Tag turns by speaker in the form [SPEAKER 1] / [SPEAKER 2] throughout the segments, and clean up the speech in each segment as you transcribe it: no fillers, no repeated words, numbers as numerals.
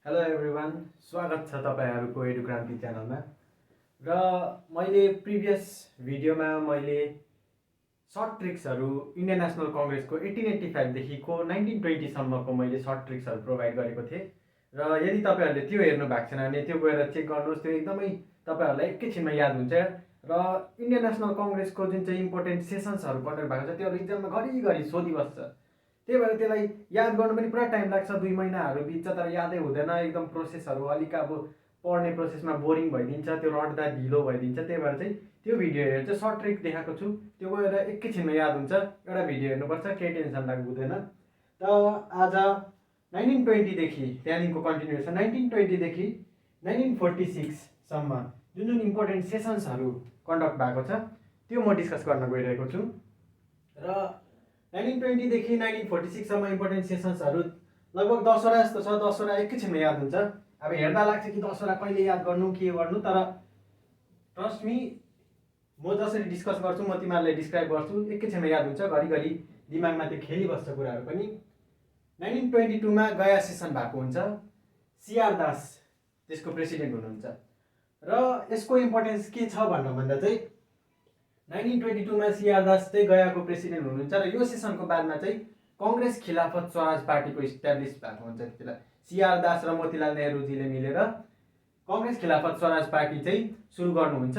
[SPEAKER 1] Hello everyone, स्वागत छ तपाईँहरूको एडुक्रान्ति च्यानलमा। र मैले प्रिभियस भिडियोमा मैले सर्ट ट्रिक्सहरू इन्डियन नेसनल कङ्ग्रेसको 1885 देखिको 1920 सम्मको मैले सर्ट ट्रिक्सहरू प्रोभाइड गरेको थिएँ। र यदि तपाईँहरूले त्यो हेर्नु भएको छैन भने त्यो गएर चेक गर्नुहोस्, त्यो एकदमै तपाईँहरूलाई एकैछिनमा याद हुन्छ। र इन्डियन नेसनल कङ्ग्रेसको जुन चाहिँ इम्पोर्टेन्ट सेसन्सहरू कन्डक्ट भएको छ त्योहरू इक्जाममा घरिघरि सोधिबस्छ। त्यही भएर त्यसलाई याद गर्नु पनि पुरा टाइम लाग्छ, 2 महिनाहरू बित्छ, तर यादै हुँदैन। एकदम प्रोसेसहरू अलिक अब पढ्ने प्रोसेसमा बोरिङ भइदिन्छ, त्यो रट्दा ढिलो भइदिन्छ। त्यही भएर चाहिँ त्यो भिडियो हेरेर चाहिँ सर्ट ट्रिक देखाएको छु, त्यो गएर एकैछिनमा याद हुन्छ। एउटा भिडियो हेर्नुपर्छ, केही टेन्सन लाग्नु हुँदैन। त आज 1920 त्यहाँदेखिको कन्टिन्युएसन 1920 1946सम्म जुन जुन इम्पोर्टेन्ट सेसन्सहरू कन्डक्ट भएको छ त्यो म डिस्कस गर्न गइरहेको छु। र 1920 1946सम्म इम्पोर्टेन्ट सेसन्सहरू लगभग 10वटा जस्तो छ। 10वटा एकैछिनमा याद हुन्छ। अब हेर्दा लाग्छ कि 10वटा कहिले याद गर्नु के गर्नु, तर ट्रस्ट मी, म जसरी डिस्कस गर्छु म तिमीहरूलाई डिस्क्राइब गर्छु, एकैछिनमा याद हुन्छ। घरिघरि दिमागमा त्यो खेलिबस्छ कुराहरू पनि। 1922मा गया सेसन भएको हुन्छ। सीआर दास त्यसको प्रेसिडेन्ट हुनुहुन्छ। र यसको इम्पोर्टेन्स के छ भन्दा चाहिँ 1922मा सीआर दास चाहिँ गयाको प्रेसिडेन्ट हुनुहुन्छ। र यो सेसनको बादमा चाहिँ कङ्ग्रेस खिलाफत स्वराज पार्टीको इस्टाब्लिस भएको हुन्छ। त्यतिबेला सीआर दास र मोतीलाल नेहरूजीले मिलेर कङ्ग्रेस खिलाफत स्वराज पार्टी चाहिँ सुरु गर्नुहुन्छ।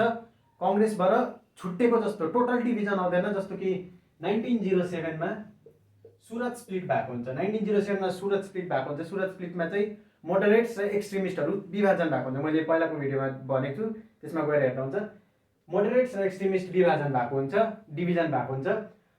[SPEAKER 1] कङ्ग्रेसबाट छुट्टेको जस्तो टोटल डिभिजन आउँदैन, जस्तो कि 1907मा सुरत स्प्लिट भएको हुन्छ। 1907मा सुरत स्प्लिट भएको हुन्छ। सुरत स्प्लिटमा चाहिँ मोडरेट्स र एक्सट्रिमिस्टहरू विभाजन भएको हुन्छ। मैले पहिलाको भिडियोमा भनेको छु, त्यसमा गएर हेर्दा हुन्छ। मोडरेट्स र एक्सट्रिमिस्ट विभाजन भएको हुन्छ, डिभिजन भएको हुन्छ।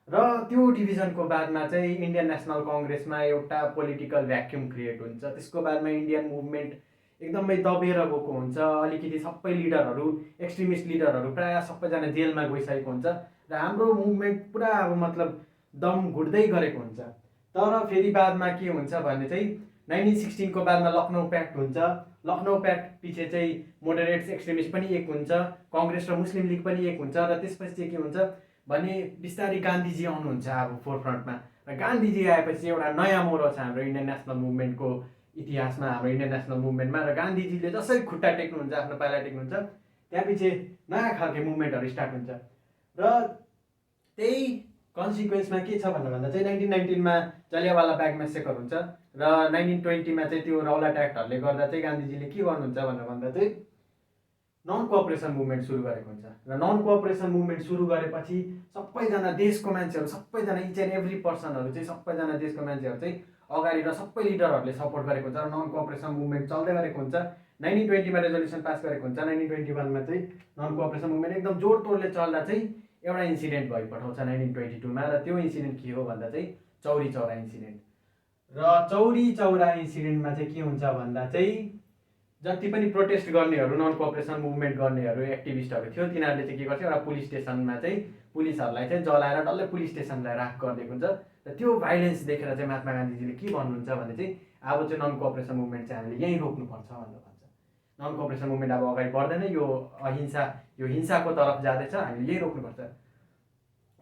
[SPEAKER 1] र त्यो डिभिजनको बादमा चाहिँ इन्डियन नेसनल कङ्ग्रेसमा एउटा पोलिटिकल भ्याक्युम क्रिएट हुन्छ। त्यसको बादमा इन्डियन मुभमेन्ट एकदमै दबेर गएको हुन्छ। अलिकति सबै लिडरहरू, एक्सट्रिमिस्ट लिडरहरू प्रायः सबैजना जेलमा गइसकेको हुन्छ। र हाम्रो मुभमेन्ट पुरा अब मतलब दम घुट्दै गरेको हुन्छ। तर फेरि बादमा के हुन्छ भने चाहिँ 1916को बादमा लखनऊ प्याक्ट हुन्छ। लखनऊ प्याक्ट पछि चाहिँ मोडरेट्स एक्सट्रिमिस्ट पनि एक हुन्छ, कङ्ग्रेस र मुस्लिम लिग पनि एक हुन्छ। र त्यसपछि चाहिँ के हुन्छ भने बिस्तारै गान्धीजी आउनुहुन्छ अब फोरफ्रन्टमा। र गान्धीजी आएपछि एउटा नयाँ मोड छ हाम्रो इन्डियन नेसनल मुभमेन्टको इतिहासमा, हाम्रो इन्डियन नेसनल मुभमेन्टमा। र गान्धीजीले जसरी खुट्टा टेक्नुहुन्छ, आफ्नो पाइला टेक्नुहुन्छ, त्यहाँपछि नयाँ खालको मुभमेन्टहरू स्टार्ट हुन्छ। र त्यही कन्सिक्वेन्समा के छ भन्दा चाहिँ 1919मा जलियावाला बाग म्यासेकर हुन्छ। र 1920मा चाहिँ त्यो रौलाट एक्टहरूले गर्दा चाहिँ गान्धीजीले के गर्नुहुन्छ भन्दा चाहिँ नन कोअपरेसन मुभमेन्ट सुरु गरेको हुन्छ। र नन कोअपरेसन मुभमेन्ट सुरु गरेपछि सबैजना देशको मान्छेहरू, सबैजना इच एन्ड एभ्री पर्सनहरू चाहिँ सबैजना देशको मान्छेहरू चाहिँ अगाडि र सबै लिडरहरूले सपोर्ट गरेको हुन्छ। र नन कोअपरेसन मुभमेन्ट चल्दै गरेको हुन्छ। 1920मा रेजोल्युसन पास गरेको हुन्छ। 1921मा चाहिँ नन कोअपरेसन मुभमेन्ट एकदम जोडतोडले चल्दा चाहिँ एउटा इन्सिडेन्ट भइपठाउँछ 1922मा। र त्यो इन्सिडेन्ट के हो भन्दा चाहिँ चौरी चौरा इन्सिडेन्ट। र चौरी चौरा इन्सिडेन्टमा चाहिँ के हुन्छ भन्दा चाहिँ जति पनि प्रोटेस्ट गर्नेहरू, नन कोअपरेसन मुभमेन्ट गर्नेहरू, एक्टिभिस्टहरू थियो, तिनीहरूले चाहिँ के गर्छ, एउटा पुलिस स्टेसनमा चाहिँ पुलिसहरूलाई चाहिँ जलाएर डल्लै पुलिस स्टेसनलाई राख गरिदिएको हुन्छ। र त्यो भाइलेन्स देखेर चाहिँ महात्मा गान्धीजीले के भन्नुहुन्छ भने चाहिँ अब चाहिँ नन कोअपरेसन मुभमेन्ट चाहिँ हामीले यहीँ रोक्नुपर्छ भनेर भन्छ। नन कोअपरेसन मुभमेन्ट अब अगाडि बढ्दैन, यो अहिंसा, यो हिंसाको तर्फ जाँदैछ, हामीले यही रोक्नुपर्छ।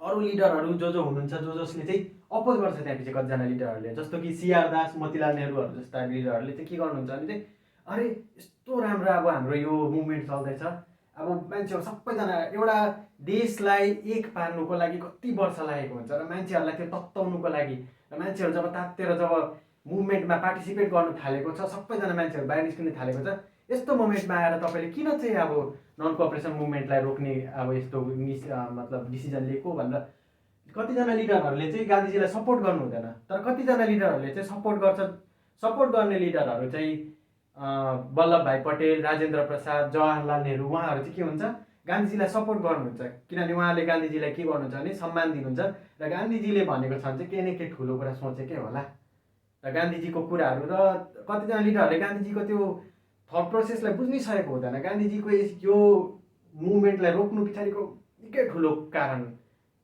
[SPEAKER 1] अरू लिडरहरू जो हुनुहुन्छ, जसले चाहिँ अपोज गर्छ त्यहाँपछि कतिजना लिडरहरूले, जस्तो कि सीआर दास, मोतीलाल नेहरू जस्ता लिडरहरूले चाहिँ के गर्नुहुन्छ भने चाहिँ अरे यस्तो राम्रो अब हाम्रो यो मुभमेन्ट चल्दैछ, अब मान्छेहरू सबैजना एउटा देशलाई एक पार्नुको लागि कति वर्ष लागेको हुन्छ। र मान्छेहरूलाई त्यो तत्ताउनुको लागि, र मान्छेहरू जब तात्तेर जब मुभमेन्टमा पार्टिसिपेट गर्नु थालेको छ, सबैजना मान्छेहरू बाहिर निस्किन थालेको छ, यस्तो मोमेन्टमा आएर तपाईँले किन चाहिँ अब नन कोअपरेसन मुभमेन्टलाई रोक्ने अब यस्तो मतलब डिसिजन लिएको भनेर कतिजना लिडरहरूले चाहिँ गान्धीजीलाई सपोर्ट गर्नु हुँदैन। तर कतिजना लिडरहरूले चाहिँ सपोर्ट गर्छ। सपोर्ट गर्ने लिडरहरू चाहिँ वल्लभ भाइ पटेल, राजेन्द्र प्रसाद, जवाहरलाल नेहरू, उहाँहरू चाहिँ के हुन्छ, गान्धीजीलाई सपोर्ट गर्नुहुन्छ। किनभने उहाँले गान्धीजीलाई के गर्नुहुन्छ भने सम्मान दिनुहुन्छ। र गान्धीजीले भनेको छ भने चाहिँ केही न केही ठुलो कुरा सोचेकै होला। र गान्धीजीको कुराहरू, र कतिजना लिडरहरूले गान्धीजीको त्यो थट प्रोसेसलाई बुझ्नै हुँदैन। गान्धीजीको यो मुभमेन्टलाई रोक्नु पछाडिको निकै ठुलो कारण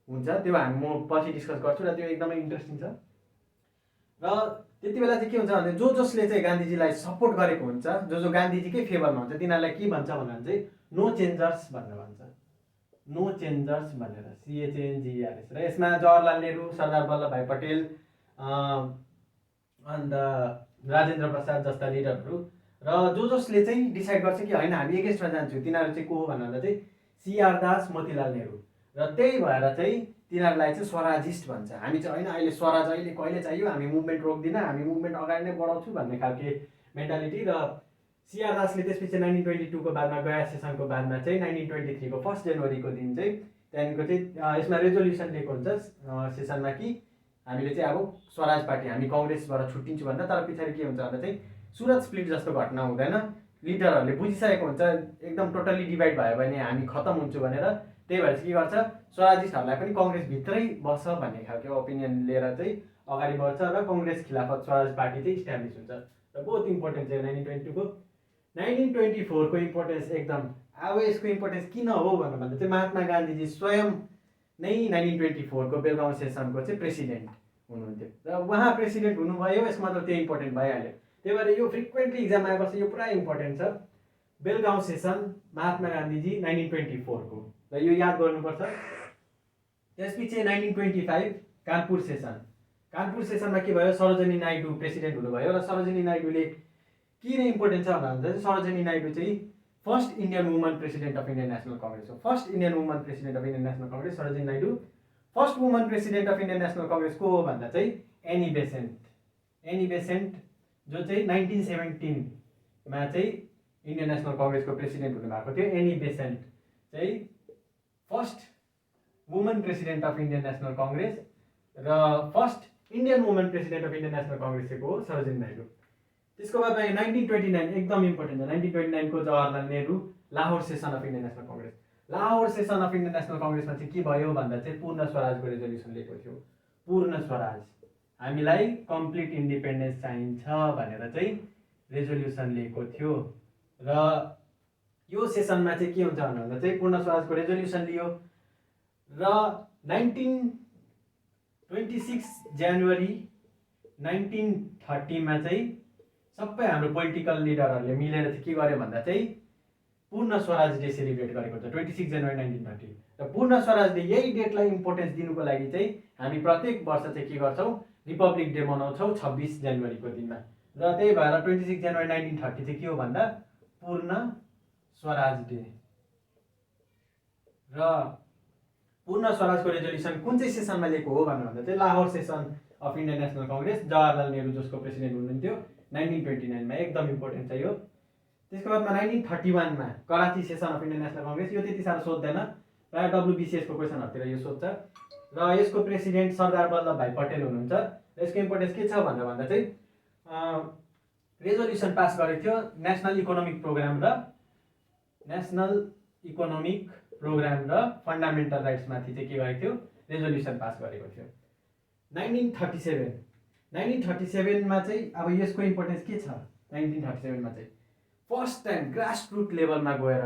[SPEAKER 1] हुन्छ। त्यो म पछि डिस्कस गर्छु। र त्यो एकदमै इन्ट्रेस्टिङ छ। र त्यति बेला चाहिँ के हुन्छ भने जसले चाहिँ गान्धीजीलाई सपोर्ट गरेको हुन्छ, जो गान्धीजीकै फेभरमा हुन्छ, तिनीहरूलाई के भन्छ भनेर चाहिँ नो चेन्जर्स भनेर भन्छ। नो चेन्जर्स भनेर, CHANGERS। र यसमा जवाहरलाल नेहरू, सरदार वल्लभ भाइ पटेल, अन्त राजेन्द्र प्रसाद जस्ता लिडरहरू र जसले चाहिँ डिसाइड गर्छ कि होइन हामी एगेन्स्टमा जान्छौँ, तिनीहरू चाहिँ को हो भन्दा चाहिँ सीआर दास, मोतीलाल नेहरू। र त्यही भएर चाहिँ तिनीहरूलाई चाहिँ स्वराजिस्ट भन्छ। हामी चाहिँ होइन अहिले स्वराज अहिले कहिले चाहियो, हामी मुभमेन्ट रोक्दिनँ, हामी मुभमेन्ट अगाडि नै बढाउँछौँ भन्ने खालके मेन्टालिटी। र सीआर दासले त्यसपछि 1922को बादमा गया सेसनको बादमा चाहिँ 1923को 1 जनवरीको दिन चाहिँ त्यहाँदेखिको चाहिँ यसमा रेजोल्युसन लिएको हुन्छ सेसनमा कि हामीले चाहिँ अब स्वराज पार्टी हामी कङ्ग्रेसबाट छुट्टिन्छु भन्दा। तर पछाडि के हुन्छ भन्दा चाहिँ सुरत स्प्लिट जस्तो घटना हुँदैन, लिडरहरूले बुझिसकेको हुन्छ एकदम टोटल्ली डिभाइड भयो भने हामी खतम हुन्छु भनेर। त्यही भएर चाहिँ के गर्छ, स्वराजिस्टहरूलाई पनि कङ्ग्रेसभित्रै बस्छ भन्ने खालको ओपिनियन लिएर चाहिँ अगाडि बढ्छ र कङ्ग्रेस खिलाफत स्वराज पार्टी चाहिँ इस्टाब्लिस हुन्छ। र बहुत इम्पोर्टेन्ट चाहिँ 1922को। 1924को इम्पोर्टेन्स एकदम, अब यसको इम्पोर्टेन्स किन हो भन्दा चाहिँ महात्मा गान्धीजी स्वयं नै 1924को बेलगाउँ सेसनको चाहिँ प्रेसिडेन्ट हुनुहुन्थ्यो र उहाँ प्रेसिडेन्ट हुनुभयो, यसमा त त्यो इम्पोर्टेन्ट भइहाल्यो। त्यही भएर यो फ्रिक्वेन्टली इक्जाम आएपछि यो पुरा इम्पोर्टेन्ट छ। बेलगाउँ सेसन महात्मा गान्धीजी 1924को, र यो याद गर्नुपर्छ। त्यसपछि 1925 कानपुर सेसन। कानपुर सेसनमा के भयो, सरोजिनी नाइडू प्रेसिडेन्ट हुनुभयो र सरोजिनी नाइडूले किन इम्पोर्टेन्ट छ भन्दा चाहिँ सरोजिनी नाइडू चाहिँ first Indian woman president of Indian National Congress हो। First Indian woman president of Indian National Congress Sarojini Naidu. First woman president of Indian National Congress को हो भन्दा चाहिँ एनी बेसेन्ट। एनी बेसेन्ट जो चाहिँ 1917मा चाहिँ इन्डियन नेसनल कङ्ग्रेसको प्रेसिडेन्ट हुनुभएको थियो। एनी बेसेन्ट चाहिँ first woman president of Indian National Congress र first Indian woman president of Indian National कङ्ग्रेसको हो सरोजिनी नाइडू। त्यसको बादमा 1929 एकदम इम्पोर्टेन्ट छ। 1929को Jawaharlal Nehru Lahore session of Indian National Congress. Lahore session of Indian National कङ्ग्रेसमा चाहिँ के भयो भन्दा चाहिँ पूर्ण स्वराजको रेजोल्युसन लिएको थियो। पूर्ण स्वराज, हामीलाई कम्प्लिट इन्डिपेन्डेन्स चाहिन्छ भनेर चाहिँ रेजोल्युसन लिएको थियो। र यो सेसनमा चाहिँ के हुन्छ भन्दा चाहिँ पूर्ण स्वराजको रेजोल्युसन लियो र 26 जनवरी 1930मा चाहिँ सबै हाम्रो पोलिटिकल लिडरहरूले मिलेर चाहिँ के गर्यो भन्दा चाहिँ पूर्ण स्वराज डे सेलिब्रेट गरेको छ 26 जनवरी 1930। र पूर्ण स्वराज डे यही डेटलाई इम्पोर्टेन्स दिनुको लागि चाहिँ हामी प्रत्येक वर्ष चाहिँ के गर्छौँ, रिपब्लिक डे मनाउँछौँ 26 जनवरीको दिनमा। र त्यही भएर 26 जनवरी 1930 चाहिँ के हो भन्दा पूर्ण स्वराज डे। र पूर्ण स्वराजको रेजोल्युसन कुन चाहिँ सेसनमा लिएको हो भन्दा चाहिँ Lahore session of Indian National Congress, Jawaharlal Nehru जसको प्रेसिडेन्ट हुनुहुन्थ्यो 1929मा। एकदम इम्पोर्टेन्ट छ यो। त्यसको बादमा 1931मा Karachi session of Indian National Congress. यो त्यति साह्रो सोध्दैन, प्रायः WBCSको क्वेसनहरूतिर यो सोध्छ। र यसको प्रेसिडेन्ट सरदार वल्लभ भाइ पटेल हुनुहुन्छ। र यसको इम्पोर्टेन्स के छ भन्दा चाहिँ रेजोल्युसन पास गरेको थियो नेसनल इकोनोमिक प्रोग्राम र फन्डामेन्टल राइट्समाथि चाहिँ के गरेको थियो, रेजोल्युसन पास गरेको थियो। 1937मा चाहिँ अब यसको इम्पोर्टेन्स के छ, 1937मा चाहिँ फर्स्ट टाइम ग्रास रुट लेभलमा गएर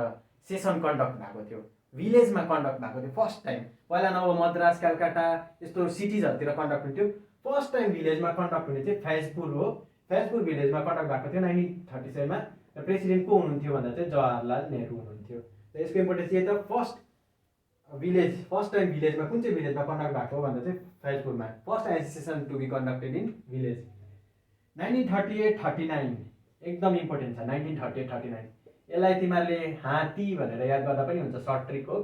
[SPEAKER 1] सेसन कन्डक्ट भएको थियो, भिलेजमा कन्डक्ट भएको थियो फर्स्ट टाइम। पहिला नभए मद्रास, कलकत्ता यस्तो सिटिजहरूतिर कन्डक्ट हुन्थ्यो, फर्स्ट टाइम भिलेजमा कन्डक्ट हुने चाहिँ फैजपुर हो। फैजपुर भिलेजमा कन्डक्ट भएको थियो 1937मा। र प्रेसिडेन्ट को हुनुहुन्थ्यो भन्दा चाहिँ जवाहरलाल नेहरू हुनुहुन्थ्यो। र यसको इम्पोर्टेन्स यही त, फर्स्ट टाइम भिलेजमा कुन चाहिँ भिलेजमा कन्डक्ट भएको हो भन्दा चाहिँ फैजपुरमा, first association to be conducted in village. 1938-39 एकदम इम्पोर्टेन्ट छ। 1938-39 यसलाई तिमीहरूले हात्ती भनेर याद गर्दा पनि हुन्छ, सर्ट ट्रिक हो।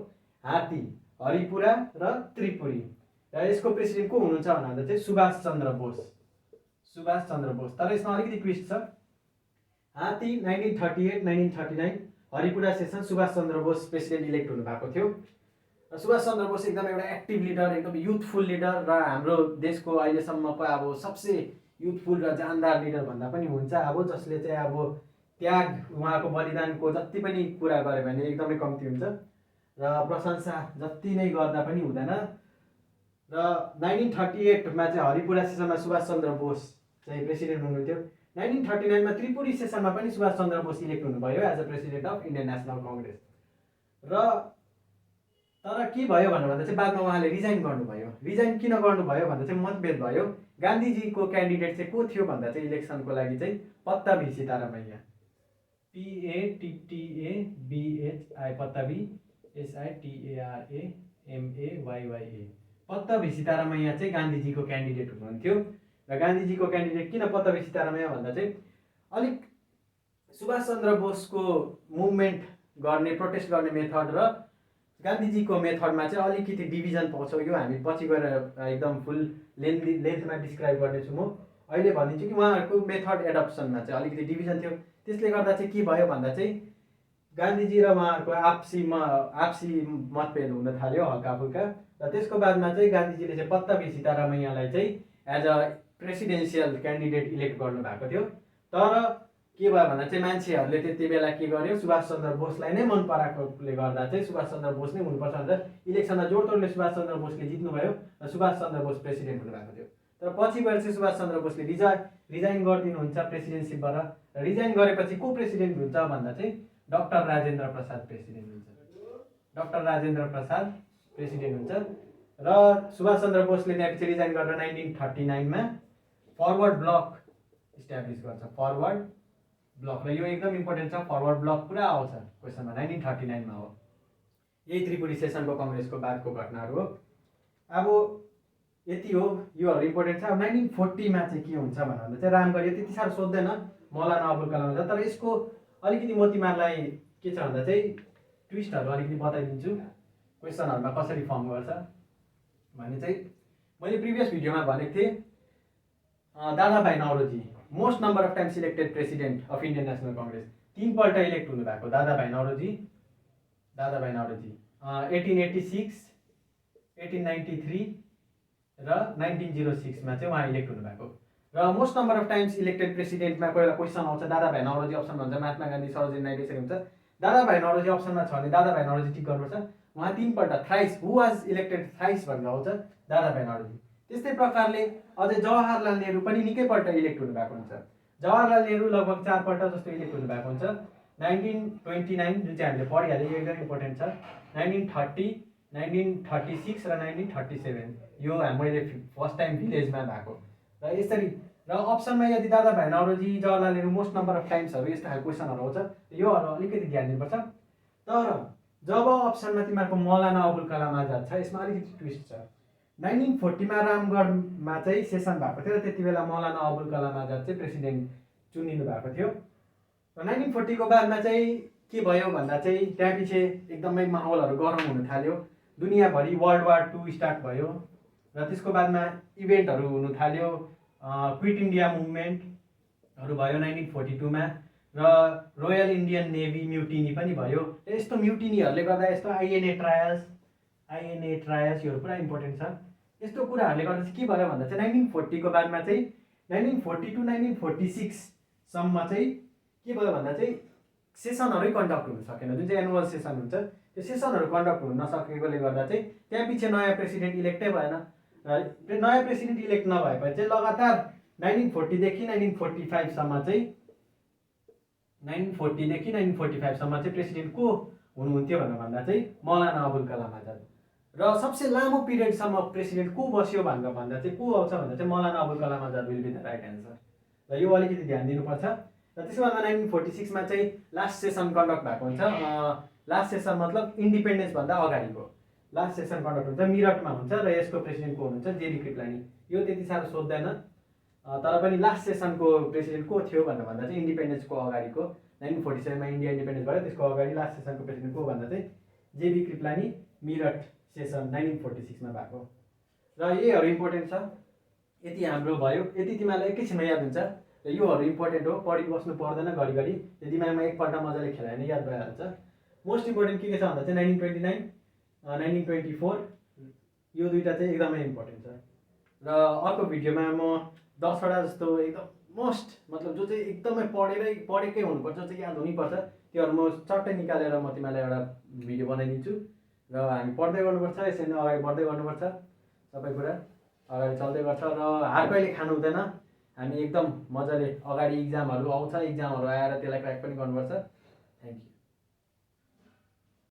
[SPEAKER 1] हात्ती, हरिपुरा र त्रिपुरी। र यसको प्रेसिडेन्ट को हुनुहुन्छ भन्दा चाहिँ सुभाष चन्द्र बोस। तर यसमा अलिकति ट्विस्ट छ। हात्ती 1938-1939 Haripura session Subhash Chandra Bose president elect हुनुभएको थियो। र सुभाष चन्द्र बोस एकदम एउटा एक्टिभ लिडर, एकदम युथफुल लिडर र हाम्रो देशको अहिलेसम्मको अब सबसे युथफुल र जानदार लिडर भन्दा पनि हुन्छ। अब जसले चाहिँ अब त्याग, उहाँको बलिदानको जति पनि कुरा गऱ्यो भने एकदमै कम्ती हुन्छ र प्रशंसा जति नै गर्दा पनि हुँदैन। र 1938मा चाहिँ हरिपुरा सेसनमा सुभाष चन्द्र बोस चाहिँ प्रेसिडेन्ट हुनुहुन्थ्यो। 1939मा त्रिपुरी सेसनमा पनि सुभाष चन्द्र बोस इलेक्ट हुनुभयो as a president of Indian National Congress. र तर के भयो भन्दा चाहिँ बादमा उहाँले रिजाइन गर्नुभयो। रिजाइन किन गर्नुभयो भन्दा चाहिँ मतभेद भयो। गान्धीजीको क्यान्डिडेट चाहिँ को थियो भन्दा चाहिँ इलेक्सनको लागि चाहिँ पत्ताभी सीतारामैया, PATTABHI, पत्ताभी SITARAMAYYA, पत्ताभी सीतारामैया चाहिँ गान्धीजीको क्यान्डिडेट हुनुहुन्थ्यो। र गान्धीजीको क्यान्डिडेट किन पत्ताबी सीतारामैया भन्दा चाहिँ अलिक सुभाष चन्द्र बोसको मुभमेन्ट गर्ने प्रोटेस्ट गर्ने मेथड र गान्धीजीको मेथडमा चाहिँ अलिकति डिभिजन पाउँछौँ। यो हामी पछि गएर एकदम फुल लेन्थमा डिस्क्राइब गर्नेछु म। अहिले भनिदिन्छु कि उहाँहरूको मेथड एडप्सनमा चाहिँ अलिकति डिभिजन थियो। त्यसले गर्दा चाहिँ के भयो भन्दा चाहिँ गान्धीजी र उहाँहरूको आपसी मतभेद हुन थाल्यो हल्का फुल्का। र त्यसको बादमा चाहिँ गान्धीजीले चाहिँ पत्ताबी सीतारामैयालाई चाहिँ as a presidential candidate elect गर्नुभएको थियो। तर के भयो भन्दा चाहिँ मान्छेहरूले त्यति बेला के गर्यो, सुभाष चन्द्र बोसलाई नै मन पराएकोले गर्दा चाहिँ सुभाष चन्द्र बोस नै हुनुपर्छ भनेर इलेक्सनमा जोडतोडले सुभाष चन्द्र बोसले जित्नुभयो र सुभाष चन्द्र बोस प्रेसिडेन्ट हुनुभएको थियो। तर पछि गएर चाहिँ सुभाष चन्द्र बोसले रिजाइन गरिदिनुहुन्छ प्रेसिडेन्सिपबाट। र रिजाइन गरेपछि को प्रेसिडेन्ट हुन्छ भन्दा चाहिँ डाक्टर राजेन्द्र प्रसाद प्रेसिडेन्ट हुन्छ। डाक्टर राजेन्द्र प्रसाद प्रेसिडेन्ट हुन्छ र सुभाष चन्द्र बोसले त्यहाँपछि रिजाइन गरेर 1939मा फरवर्ड ब्लक इस्टाब्लिस गर्छ। फरवर्ड ब्लक, र यो एकदम इम्पोर्टेन्ट छ। फरवर्ड ब्लक पुरा आउँछ क्वेसनमा, 1939मा हो। यही त्रिपुरी सेसनको कङ्ग्रेसको बादको घटनाहरू हो। अब यति हो, योहरू इम्पोर्टेन्ट छ। अब 1940मा चाहिँ के हुन्छ भन्दा चाहिँ रामगढी त्यति साह्रो सोध्दैन, मौलाना अबुल कलाम छ। तर यसको अलिकति मोतीमारलाई के छ भन्दा चाहिँ ट्विस्टहरू अलिकति बताइदिन्छु क्वेसनहरूमा कसरी फर्म गर्छ भने चाहिँ मैले प्रिभियस भिडियोमा भनेको थिएँ Dadabhai Naoroji most number of time selected president of Indian National Congress, 3 पल्ट इलेक्ट हुनुभएको दादाभाइ नौरोजी 1886, 1893 र 1906मा चाहिँ उहाँ इलेक्ट हुनुभएको। र most number of times elected प्रेसिडेन्टमा कोही बेला क्वेसन आउँछ दादाभाइ नौरोजी अप्सनमा हुन्छ, महात्मा गान्धी, सरोजिनी नाइडू यसरी हुन्छ। दादाभाइ नौरोजी अप्सनमा छ भने दादाभाइ नौरोजी टिक गर्नुपर्छ। उहाँ 3 पल्ट thrice, who was elected thrice भनेर आउँछ दादाभाइ नौरोजी। त्यस्तै प्रकारले अझै जवाहरलाल नेहरू पनि निकै पल्ट इलेक्ट हुनुभएको हुन्छ। जवाहरलाल नेहरू लगभग 4 पल्ट जस्तो इलेक्ट हुनुभएको हुन्छ। 1929 जुन चाहिँ हामीले पढिहाल्यो, यो एकदम इम्पोर्टेन्ट छ। 1930, 1936 र 1937 यो मैले फर्स्ट टाइम भिलेजमा भएको। र यसरी र अप्सनमा यदि Dadabhai Naoroji, Jawaharlal Nehru most number of टाइम्सहरू यस्तो खालको क्वेसनहरू आउँछ, योहरू अलिकति ध्यान दिनुपर्छ। तर जब अप्सनमा तिमीहरूको मौलाना अबुल कलाम आजाद छ, यसमा अलिकति ट्विस्ट छ। 1940मा रामगढमा चाहिँ सेसन भएको थियो र त्यति बेला मौलाना अबुल कलाम आजाद चाहिँ प्रेसिडेन्ट चुनिनु भएको थियो। र 1940 को बादमा चाहिँ के भयो भन्दा चाहिँ त्यहाँ पछि एकदमै माहौलहरू गरम हुन थाल्यो। दुनियाँभरि वर्ल्ड वार 2 स्टार्ट भयो र त्यसको बादमा इभेन्टहरू हुन थाल्यो। क्विट इन्डिया मुभमेन्टहरू भयो 1942मा र रोयल इन्डियन नेभी म्युटिनी पनि भयो। यस्तो म्युटिनीहरूले गर्दा यस्तो आइएनए ट्रायल्स योहरू पुरा इम्पोर्टेन्ट छ। यस्तो कुराहरूले गर्दा चाहिँ के भयो भन्दा चाहिँ 1940 को बादमा चाहिँ 1940 to 1946 सम्म चाहिँ के भयो भन्दा चाहिँ सेसनहरू कन्डक्ट हुन सकेन। जुन चाहिँ एनुअल सेसन हुन्छ त्यो सेसनहरू कन्डक्ट हुन नसकेकोले गर्दा चाहिँ त्यहाँ पछि नयाँ प्रेसिडेन्ट इलेक्टै भएन। र नयाँ प्रेसिडेन्ट इलेक्ट नभएपछि चाहिँ लगातार 1940 देखि 1945 सम्म चाहिँ 1940 देखि 1945 सम्म चाहिँ प्रेसिडेन्ट को हुनुहुन्थ्यो भनेर भन्दा चाहिँ मौलाना अबुल कलाम आजाद। र सबसे लामो पिरियडसम्म प्रेसिडेन्ट को बस्यो भनेर भन्दा चाहिँ को आउँछ भन्दा चाहिँ Maulana Abul Kalam Azad will be the right answer. र यो अलिकति ध्यान दिनुपर्छ। र त्यसको बादमा 1946मा चाहिँ लास्ट सेसन कन्डक्ट भएको हुन्छ। लास्ट सेसन मतलब इन्डिपेन्डेन्स भन्दा अगाडिको लास्ट सेसन कन्डक्ट हुन्छ, मिरटमा हुन्छ र यसको प्रेसिडेन्ट को हुनुहुन्छ जेबी कृपलानी। यो त्यति साह्रो सोध्दैन, तर पनि लास्ट सेसनको प्रेसिडेन्ट को थियो भनेर भन्दा चाहिँ इन्डिपेन्डेन्सको अगाडिको 1947मा इन्डिया इन्डिपेन्डेन्स भयो, त्यसको अगाडि लास्ट सेसनको प्रेसिडेन्ट को भन्दा चाहिँ जेबी कृपलानी, मिरट सेसन 1946मा भएको। र यहीहरू इम्पोर्टेन्ट छ। यति हाम्रो भयो। यति तिमीहरूलाई एकैछिनमा याद हुन्छ। र योहरू इम्पोर्टेन्ट हो, पढिबस्नु पर्दैन घरिघरि। त्यो दिमागमा एकपल्ट मजाले खेलायो भने याद भइहाल्छ। मोस्ट इम्पोर्टेन्ट के छ भन्दा चाहिँ 1929, 1924 यो दुईवटा चाहिँ एकदमै इम्पोर्टेन्ट छ। र अर्को भिडियोमा म 10वटा जस्तो एकदम मोस्ट मतलब जो चाहिँ एकदमै पढेकै हुनुपर्छ, जो चाहिँ याद हुनैपर्छ, त्योहरू म चट्टै निकालेर म तिमीलाई एउटा भिडियो बनाइदिन्छु। र हामी पढ्दै गर्नुपर्छ, यसरी नै अगाडि बढ्दै गर्नुपर्छ। सबै कुरा अगाडि चल्दै गर्छ र हार कहिले खानु हुँदैन। हामी एकदम मजाले अगाडि इक्जामहरू आउँछ, इक्जामहरू आएर त्यसलाई क्र्याक पनि गर्नुपर्छ। Thank you.